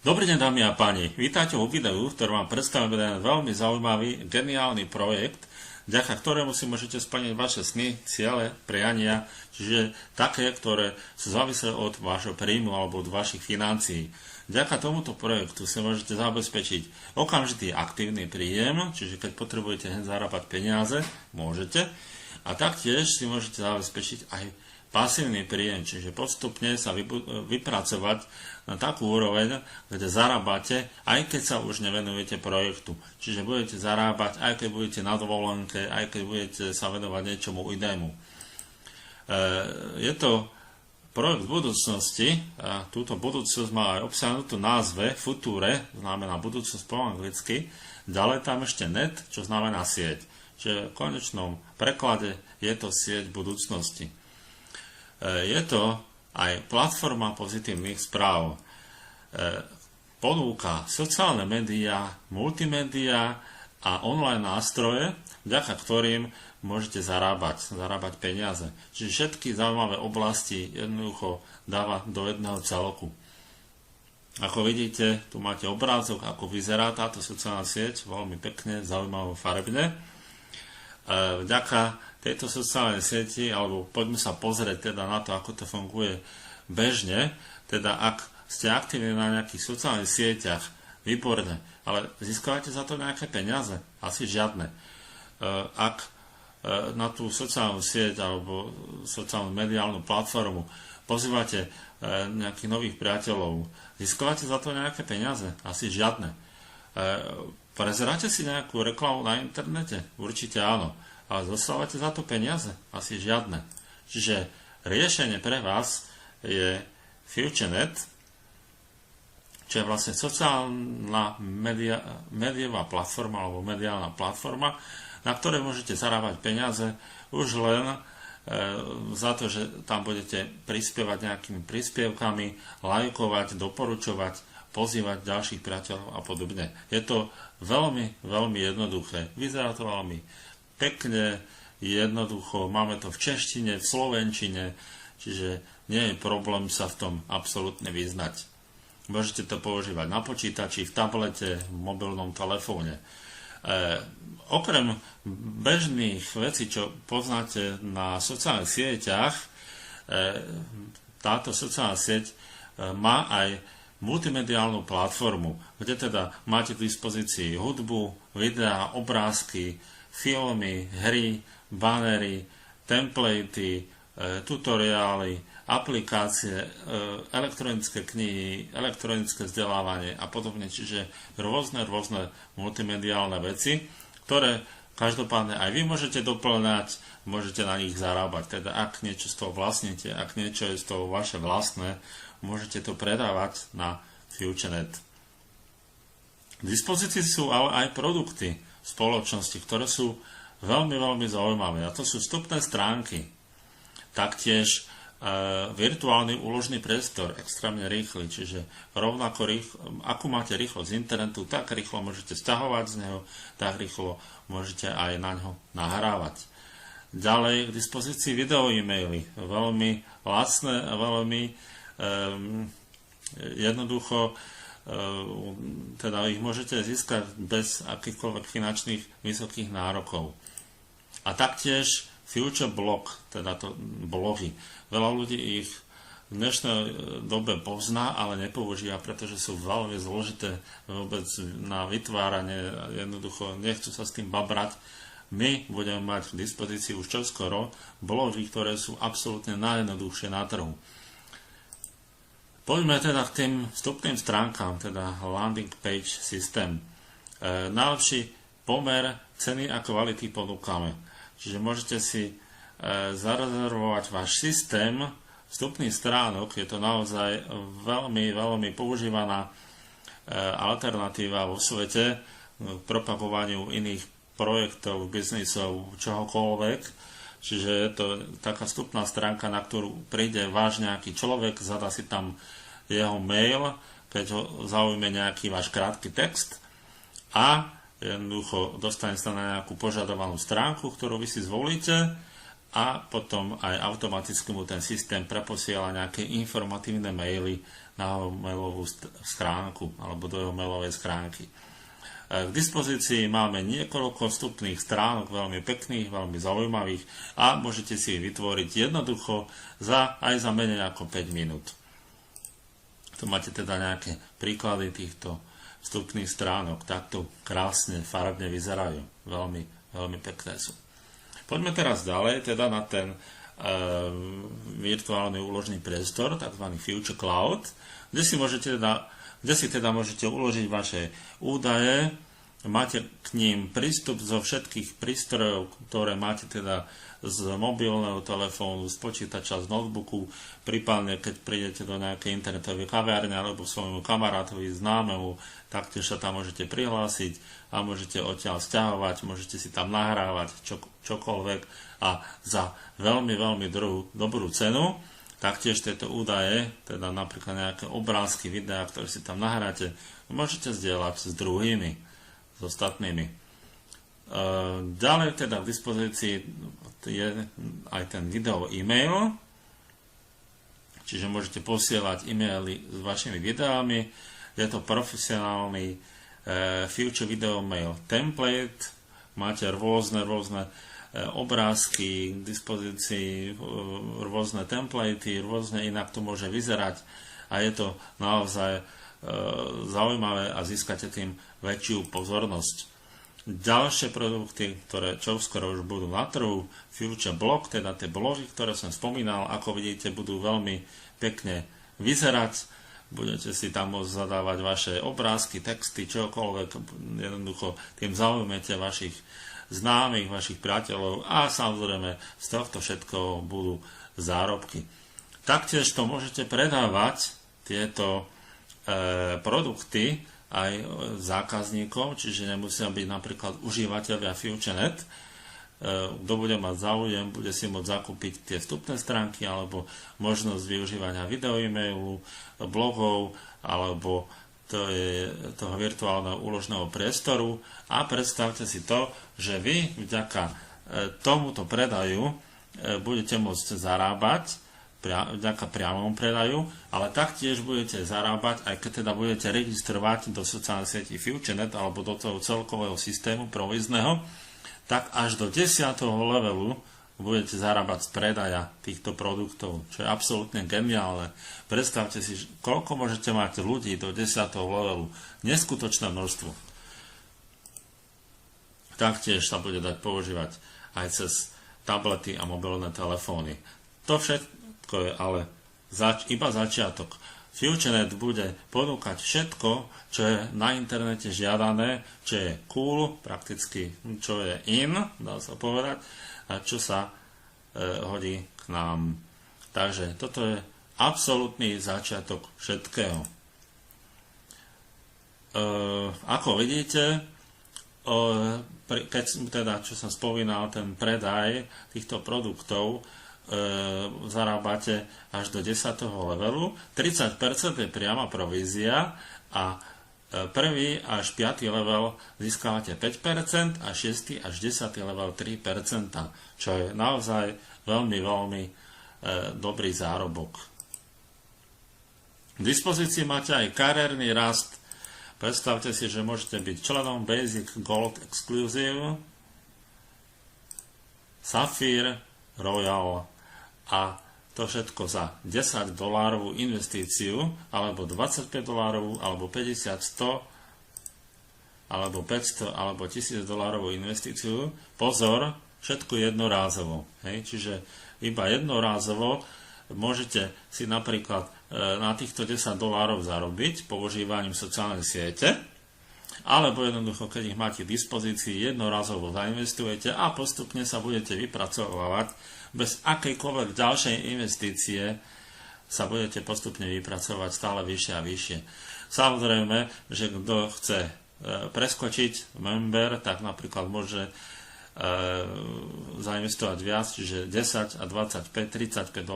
Dobrý deň, dámy a páni. Vítajte vo videu, v ktorom vám predstavím jeden veľmi zaujímavý, geniálny projekt, vďaka ktorému si môžete splniť vaše sny, ciele, priania, čiže také, ktoré sú závislé od vášho príjmu alebo od vašich financií. Vďaka tomuto projektu si môžete zabezpečiť okamžitý aktívny príjem, čiže keď potrebujete hneď zarábať peniaze, môžete. A taktiež si môžete zabezpečiť aj pasívny príjem, čiže postupne sa vypracovať na takú úroveň, kde zarábate, aj keď sa už nevenujete projektu. Čiže budete zarábať, aj keď budete na dovolenke, aj keď budete sa venovať niečomu inému. Je to projekt budúcnosti a túto budúcnosť má aj obsiahnutú názve Future, znamená budúcnosť po anglicky, ďalej tam ešte net, čo znamená sieť. Čiže v konečnom preklade je to sieť budúcnosti. Je to aj platforma pozitívnych správ. Ponúka sociálne médiá, multimédia a online nástroje, vďaka ktorým môžete zarábať peniaze. Čiže všetky zaujímavé oblasti jednoducho dáva do jedného celku. Ako vidíte, tu máte obrázok, ako vyzerá táto sociálna sieť, veľmi pekne, zaujímavé, farebne. Vďaka tejto sociálnej sieti, alebo poďme sa pozrieť teda na to, ako to funguje bežne, teda ak ste aktívni na nejakých sociálnych sieťach, výborne, ale získavate za to nejaké peniaze? Asi žiadne. Ak na tú sociálnu sieť alebo sociálnu mediálnu platformu pozývate nejakých nových priateľov, získavate za to nejaké peniaze? Asi žiadne. Prezeráte si nejakú reklamu na internete? Určite áno. Ale dostávate za to peniaze? Asi žiadne. Čiže riešenie pre vás je FutureNet, čo je vlastne sociálna médiová platforma alebo mediálna platforma, na ktorej môžete zarábať peniaze už len za to, že tam budete prispievať nejakými príspevkami, lajkovať, doporučovať, pozývať ďalších priateľov a podobne. Je to veľmi, veľmi jednoduché. Vyzerá to veľmi pekne, jednoducho, máme to v češtine, v slovenčine, čiže nie je problém sa v tom absolútne vyznať. Môžete to používať na počítači, v tablete, v mobilnom telefóne. Okrem bežných vecí, čo poznáte na sociálnych sieťach, táto sociálna sieť má aj multimediálnu platformu, kde teda máte k dispozícii hudbu, videá, obrázky, filmy, hry, banery, templatey, tutoriály, aplikácie, elektronické knihy, elektronické vzdelávanie a podobne, čiže rôzne multimediálne veci, ktoré každopádne aj vy môžete doplňať, môžete na nich zarábať. Teda ak niečo z toho vlastníte, ak niečo je z toho vaše vlastné, môžete to predávať na FutureNet. K dispozícii sú ale aj produkty spoločnosti, ktoré sú veľmi, veľmi zaujímavé. A to sú vstupné stránky. Taktiež virtuálny úložný priestor, extrémne rýchly, čiže rovnako akú máte rýchlosť z internetu, tak rýchlo môžete sťahovať z neho, tak rýchlo môžete aj na ňo nahrávať. Ďalej k dispozícii video e-maily. Veľmi lacné a veľmi jednoducho teda ich môžete získať bez akýchkoľvek finančných vysokých nárokov. A taktiež Future Blog, teda to blogy. Veľa ľudí ich v dnešnej dobe pozná, ale nepoužíva, pretože sú veľmi zložité vôbec na vytváranie, jednoducho nechcú sa s tým babrať. My budeme mať k dispozícii už čoskoro blogy, ktoré sú absolútne najjednoduchšie na trhu. Poďme teda k tým vstupným stránkám, teda landing page systém. Najlepší pomer ceny a kvality ponúkame. Čiže môžete si zarezervovať váš systém vstupných stránok. Je to naozaj veľmi, veľmi používaná alternatíva vo svete k propagovaniu iných projektov, biznisov, čohokoľvek. Čiže je to taká vstupná stránka, na ktorú príde váš nejaký človek, zadá si tam jeho mail, keď ho zaujme nejaký váš krátky text a jednoducho dostane sa na nejakú požadovanú stránku, ktorú vy si zvolíte a potom aj automaticky mu ten systém preposiela nejaké informatívne maily na jeho mailovú schránku alebo do jeho mailovej schránky. K dispozícii máme niekoľko vstupných stránok, veľmi pekných, veľmi zaujímavých a môžete si ich vytvoriť jednoducho aj za menej ako 5 minút. Tu máte teda nejaké príklady týchto vstupných stránok. Takto krásne, farebne vyzerajú. Veľmi, veľmi pekné sú. Poďme teraz ďalej, teda na ten virtuálny úložný priestor, tzv. Future Cloud, kde si teda môžete uložiť vaše údaje, máte k ním prístup zo všetkých prístrojov, ktoré máte teda z mobilného telefónu, z počítača, z notebooku, prípadne keď prídete do nejakej internetovej kavárne alebo svojmu kamarátovi, známemu, taktiež sa tam môžete prihlásiť a môžete odtiaľ sťahovať, môžete si tam nahrávať čokoľvek a za veľmi, veľmi dobrú cenu. Taktiež tieto údaje, teda napríklad nejaké obrázky, videá, ktoré si tam nahráte, môžete zdieľať s druhými, s ostatnými. Ďalej teda v dispozícii je aj ten video e-mail, čiže môžete posielať e-maily s vašimi videami. Je to profesionálny Future Video Mail template, máte rôzne obrázky k dispozícii, rôzne templatey, rôzne inak to môže vyzerať a je to naozaj zaujímavé a získate tým väčšiu pozornosť. Ďalšie produkty, ktoré čoskoro už budú na trhu, Future Blog, teda tie blogy, ktoré som spomínal, ako vidíte, budú veľmi pekne vyzerať. Budete si tam môcť zadávať vaše obrázky, texty, čokoľvek, jednoducho tým zaujmete vašich známych, vašich priateľov a samozrejme z tohto všetko budú zárobky. Taktiež to môžete predávať tieto produkty aj zákazníkom, čiže nemusia byť napríklad užívateľia FutureNet. Kto bude mať záujem, bude si môcť zakúpiť tie vstupné stránky alebo možnosť využívania video e-mailu, blogov alebo toho virtuálneho úložného priestoru a predstavte si to, že vy vďaka tomuto predaju budete môcť zarábať vďaka priamom predaju, ale taktiež budete zarábať, aj keď teda budete registrovať do sociálnej sieti FutureNet alebo do toho celkového systému provízneho, tak až do 10. levelu budete zarábať z predaja týchto produktov, čo je absolútne geniálne. Predstavte si, koľko môžete mať ľudí do 10. levelu. Neskutočné množstvo. Taktiež sa bude dať používať aj cez tablety a mobilné telefóny. To všetko je ale iba začiatok. FutureNet bude ponúkať všetko, čo je na internete žiadané, čo je cool, prakticky čo je in, dá sa povedať, a čo sa hodí k nám. Takže toto je absolútny začiatok všetkého. Ako vidíte, keď teda, čo som spomínal, ten predaj týchto produktov zarábate až do 10. levelu. 30% je priama provízia a prvý až 5. level získavate 5% a 6. až 10. level 3%, čo je naozaj veľmi, veľmi dobrý zárobok. K dispozícii máte aj kariérny rast. Predstavte si, že môžete byť členom Basic, Gold, Exclusive, Sapphire, Royal a to všetko za $10 investíciu, alebo $25, alebo 50, 100, alebo 500, alebo $1000 investíciu. Pozor, všetko jednorázovo. Čiže iba jednorázovo môžete si napríklad na týchto $10 zarobiť používaním sociálnej siete, alebo jednoducho, keď ich máte v dispozícii, jednorazovo zainvestujete a postupne sa budete vypracovávať. Bez akejkoľvek ďalšej investície sa budete postupne vypracovať stále vyššie a vyššie. Samozrejme, že kto chce preskočiť member, tak napríklad môže zainvestovať viac, čiže 10 a 25, $35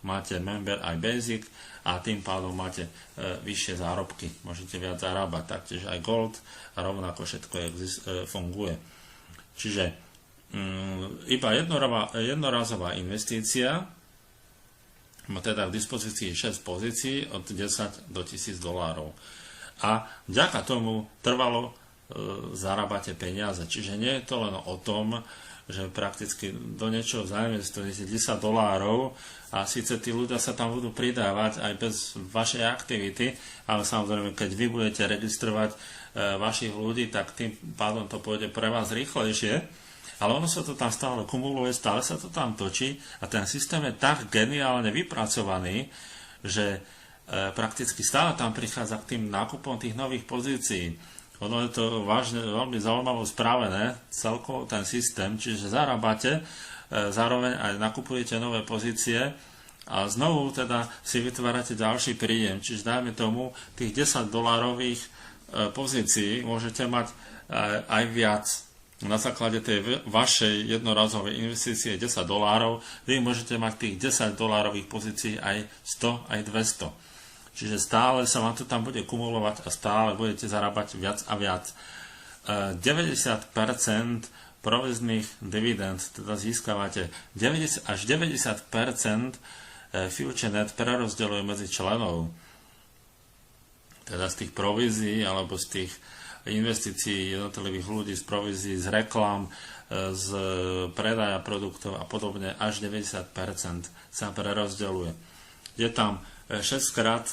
máte member aj basic a tým pádom máte vyššie zárobky. Môžete viac zarábať, taktiež aj gold a rovnako všetko funguje. Čiže iba jednorazová investícia má teda k dispozícii 6 pozícií od 10 do $1000. A vďaka tomu trvalo zarábate peniaze. Čiže nie je to len o tom, že prakticky do niečoho zainvestujete $10 a síce tí ľudia sa tam budú pridávať aj bez vašej aktivity, ale samozrejme, keď vy budete registrovať vašich ľudí, tak tým pádom to pôjde pre vás rýchlejšie, ale ono sa to tam stále kumuluje, stále sa to tam točí a ten systém je tak geniálne vypracovaný, že prakticky stále tam prichádza k tým nákupom tých nových pozícií. Ono je to vážne veľmi zaujímavo spravené, celkovo ten systém, čiže zarábate, zároveň aj nakupujete nové pozície a znovu teda si vytvárate ďalší príjem. Čiže dajme tomu, tých $10 pozícií môžete mať aj viac. Na základe tej vašej jednorazovej investície $10, vy môžete mať tých $10 pozícií aj 100, aj 200. Čiže stále sa vám to tam bude kumulovať a stále budete zarábať viac a viac. 90% provizných dividend, teda získavate 90 až 90% FutureNet prerozdeľuje medzi členov. Teda z tých provízií alebo z tých investícií jednotlivých ľudí, z provízií, z reklám, z predaja produktov a podobne, až 90% sa prerozdeľuje. Je tam 6 krát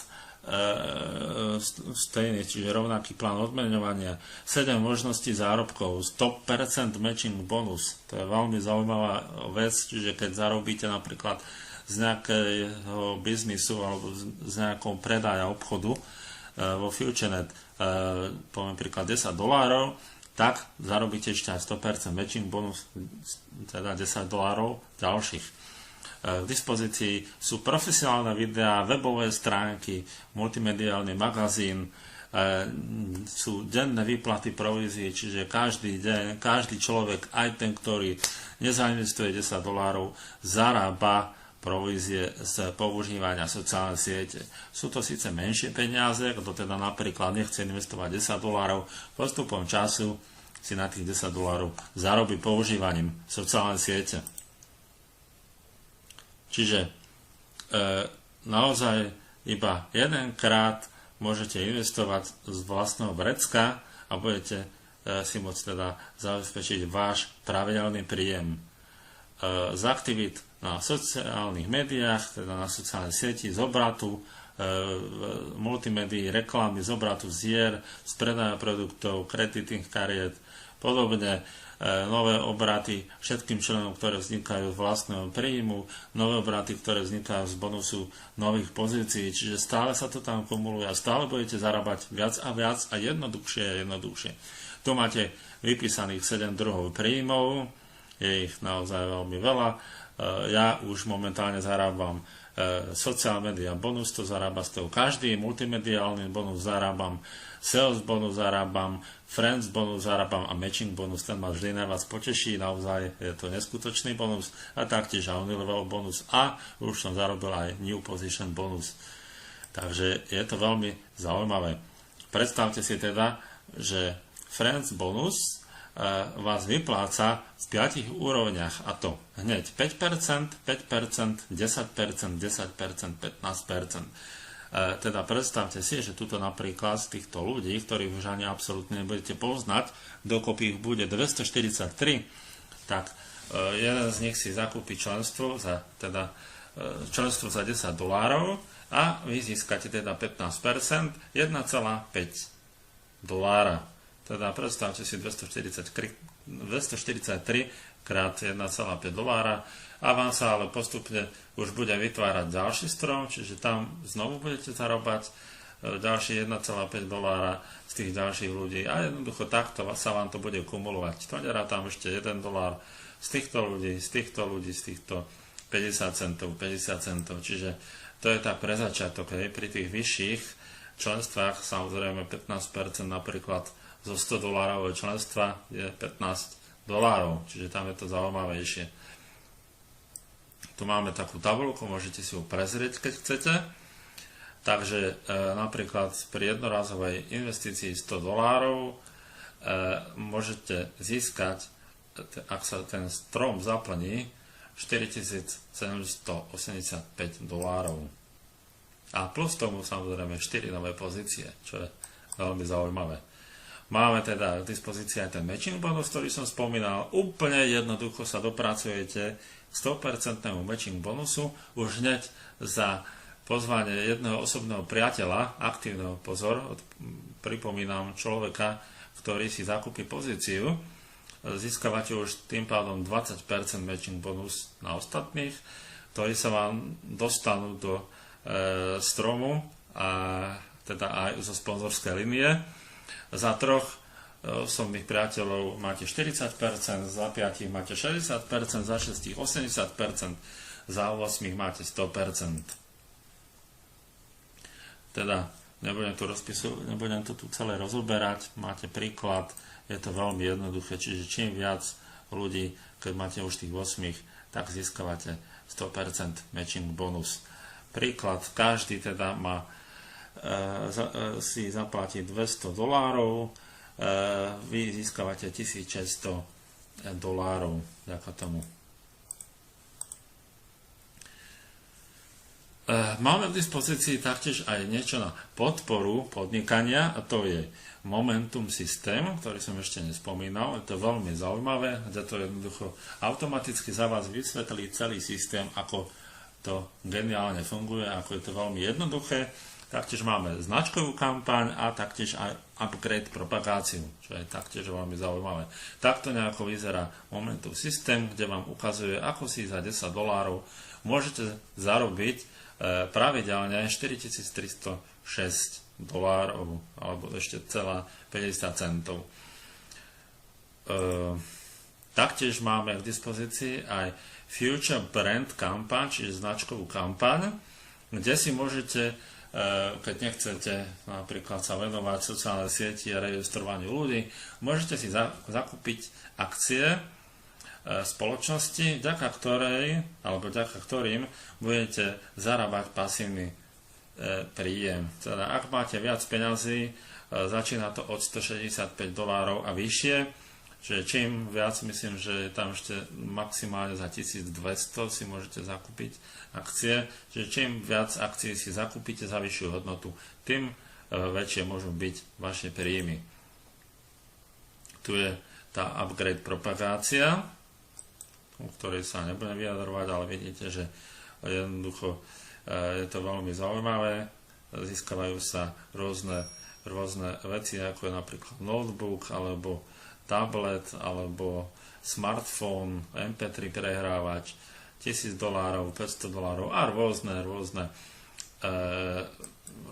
stejný, čiže rovnaký plán odmeňovania, 7 možností zárobkov, 100% matching bonus. To je veľmi zaujímavá vec, čiže keď zarobíte napríklad z nejakého biznisu alebo z nejakého predaja obchodu vo FutureNet, poviem príklad $10, tak zarobíte ešte aj 100% matching bonus, teda $10 ďalších. K dispozícii sú profesionálne videá, webové stránky, multimediálny magazín, sú denné výplaty provízií, čiže každý deň, každý človek, aj ten, ktorý nezainvestuje $10, zarába provízie z používania sociálnej siete. Sú to síce menšie peniaze, kto teda napríklad nechce investovať $10, postupom času si na tých $10 zarobí používaním sociálnej siete. Čiže naozaj iba jedenkrát môžete investovať z vlastného vrecka a budete si môcť teda zabezpečiť váš pravidelný príjem. Z aktivít na sociálnych médiách, teda na sociálnej sieti, z obratu, multimédií, reklamy, z obratu z hier, z predaja produktov, kreditných kariet, podobne, nové obraty všetkým členom, ktoré vznikajú z vlastného príjmu, nové obraty, ktoré vznikajú z bonusu nových pozícií, čiže stále sa to tam kumuluje a stále budete zarábať viac a viac a jednoduchšie a jednoduchšie. Tu máte vypísaných 7 druhov príjmov, je ich naozaj veľmi veľa. Ja už momentálne zarábam social media bonus, to zarába z toho každý, multimediálny bonus zarábam, sales bonus zarábam, friends bonus zarábam a matching bonus, ten ma vždy najviac poteší, naozaj je to neskutočný bonus a taktiež level bonus a už som zarobil aj new position bonus. Takže je to veľmi zaujímavé. Predstavte si teda, že friends bonus vás vypláca v 5 úrovniach a to hneď 5%, 5%, 10%, 10%, 15%. Teda predstavte si, že tuto napríklad z týchto ľudí, ktorých už ani absolútne nebudete poznať, dokopy ich bude 243, tak jeden z nich si zakúpi členstvo za $10 a vy získate teda 15%, $1,5. Teda predstavte si 243 krát $1,5 a vám sa ale postupne už bude vytvárať ďalší strom, čiže tam znovu budete zarábať ďalší $1,5 z tých ďalších ľudí a jednoducho takto sa vám to bude kumulovať. To nerátam ešte $1 z týchto ľudí, z týchto 50 centov, čiže to je tak pre začiatok, pri tých vyšších členstvách, samozrejme 15% napríklad zo $100 členstva je $15, čiže tam je to zaujímavejšie. Tu máme takú tabuľku, môžete si ju prezrieť, keď chcete. Takže napríklad pri jednorazovej investícii $100 môžete získať, ak sa ten strom zaplní, $4785. A plus tomu samozrejme 4 nové pozície, čo je veľmi zaujímavé. Máme teda k dispozícii aj ten matching bonus, ktorý som spomínal. Úplne jednoducho sa dopracujete k 100% matching bonusu už hneď za pozvanie jedného osobného priateľa, aktívneho pozor, pripomínam človeka, ktorý si zakúpi pozíciu. Získavate už tým pádom 20% matching bonus na ostatných, ktorí sa vám dostanú do stromu a teda aj zo sponzorskej linie. Za 3 osobných priateľov máte 40%, za 5 máte 60%, za 6 80%, za 8 máte 100%. Teda nebudem to tu celé rozoberať, máte príklad, je to veľmi jednoduché, čiže čím viac ľudí, keď máte už tých 8, tak získavate 100% matching bonus. Príklad, každý teda si zaplatí $200, vy získavate $1600 vďaka tomu. Máme k dispozícii taktiež aj niečo na podporu podnikania, a to je Momentum systém, ktorý som ešte nespomínal. Je to veľmi zaujímavé, kde to jednoducho automaticky za vás vysvetlí celý systém, ako to geniálne funguje, ako je to veľmi jednoduché. Taktiež máme značkovú kampaň a taktiež aj upgrade propagáciu, čo je taktiež veľmi zaujímavé. Takto nejako vyzerá Momentum systém, kde vám ukazuje, ako si za $10 môžete zarobiť pravidelne $4306 alebo ešte celá 50 centov. Taktiež máme k dispozícii aj Future Brand kampaň, čiže značkovú kampaň, kde si môžete, keď nechcete napríklad sa venovať sociálnej sieti a registrovaniu ľudí, môžete si zakúpiť akcie spoločnosti, vďaka ktorým budete zarábať pasívny príjem. Teda ak máte viac peňazí, začína to od $165 a vyššie. Čiže čím viac, myslím, že tam ešte maximálne za 1200 si môžete zakúpiť akcie. Čiže čím viac akcií si zakúpite za vyššiu hodnotu, tým väčšie môžu byť vaše príjmy. Tu je tá upgrade propagácia, o ktorej sa nebudem vyjadrovať, ale vidíte, že jednoducho je to veľmi zaujímavé. Získavajú sa rôzne veci, ako je napríklad notebook, alebo tablet, alebo smartphone, MP3 prehrávač, $1000, $500 a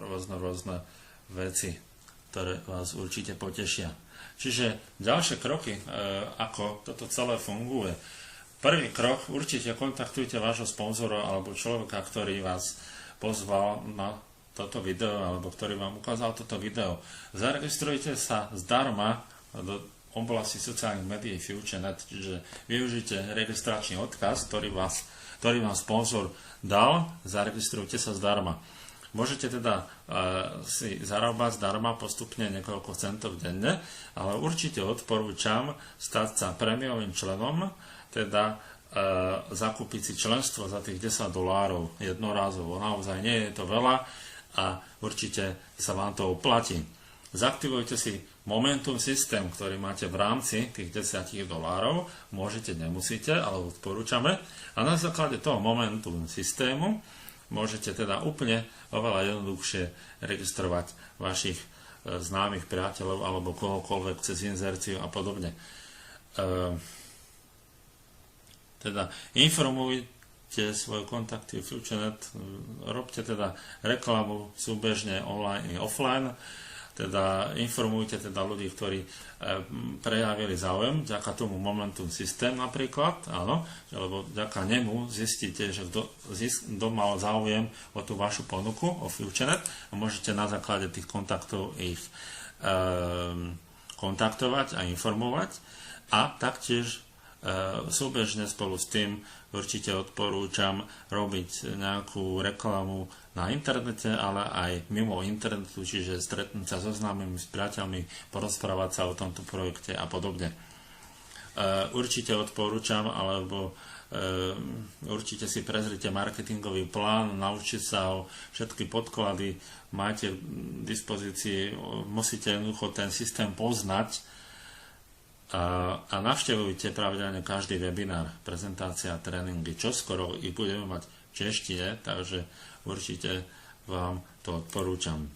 rôzne veci, ktoré vás určite potešia. Čiže ďalšie kroky, ako toto celé funguje. Prvý krok, určite kontaktujte vášho sponzora alebo človeka, ktorý vás pozval na toto video, alebo ktorý vám ukázal toto video. Zaregistrujte sa zdarma do oblasti sociálnych médií FutureNet, čiže využite registračný odkaz, ktorý vám sponzor dal, zaregistrujte sa zdarma. Môžete teda si zarábať zdarma postupne niekoľko centov denne, ale určite odporúčam stať sa prémiovým členom, teda zakúpiť si členstvo za tých $10 jednorázovo. Naozaj nie je to veľa a určite sa vám to oplatí. Zaktivujte si Momentum systém, ktorý máte v rámci tých $10. Môžete, nemusíte, ale odporúčame. A na základe toho Momentum systému môžete teda úplne oveľa jednoduchšie registrovať vašich známych priateľov alebo kohokoľvek cez inzerciu a podobne. Teda informujte svoje kontakty v FutureNet, robte teda reklamu súbežne online i offline, teda informujte teda ľudí, ktorí prejavili záujem, vďaka tomu Momentum systém napríklad, áno, lebo vďaka nemu zistíte, že kto mal záujem o tú vašu ponuku, o FutureNet, a môžete na základe tých kontaktov ich kontaktovať a informovať. A taktiež súbežne spolu s tým určite odporúčam robiť nejakú reklamu na internete, ale aj mimo internetu, čiže stretnúť sa so známymi, s priateľmi, porozprávať sa o tomto projekte a podobne. Určite odporúčam, alebo určite si prezrite marketingový plán, naučite sa ho, všetky podklady máte v dispozícii, musíte jednoducho ten systém poznať a navštevujte pravidelne každý webinár, prezentácia, tréningy. Čoskoro ich budeme mať v češtine, takže určite vám to odporúčam.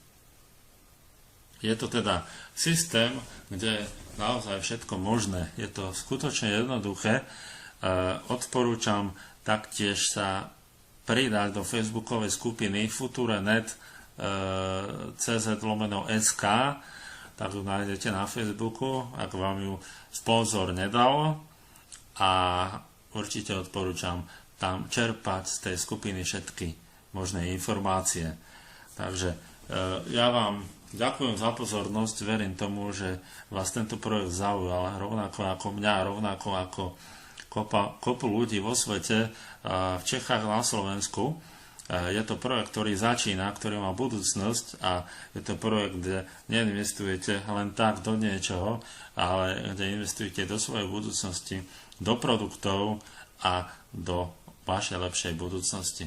Je to teda systém, kde je naozaj všetko možné. Je to skutočne jednoduché. Odporúčam taktiež sa pridať do facebookovej skupiny Future.net CZ/SK, tak ju nájdete na Facebooku, ak vám ju sponzor nedal, a určite odporúčam tam čerpať z tej skupiny všetky možné informácie. Takže ja vám ďakujem za pozornosť, verím tomu, že vás tento projekt zaujal, rovnako ako mňa, rovnako ako kopu ľudí vo svete, v Čechách a na Slovensku. Je to projekt, ktorý začína, ktorý má budúcnosť, a je to projekt, kde neinvestujete len tak do niečoho, ale kde investujete do svojej budúcnosti, do produktov a do vašej lepšej budúcnosti.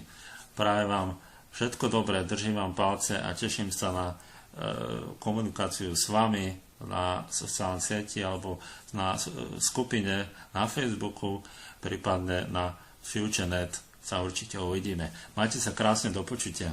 Prajem vám všetko dobré, držím vám palce a teším sa na komunikáciu s vami na sociálnej sieti alebo na skupine na Facebooku, prípadne na Future.net sa určite uvidíme. Majte sa krásne, do počutia.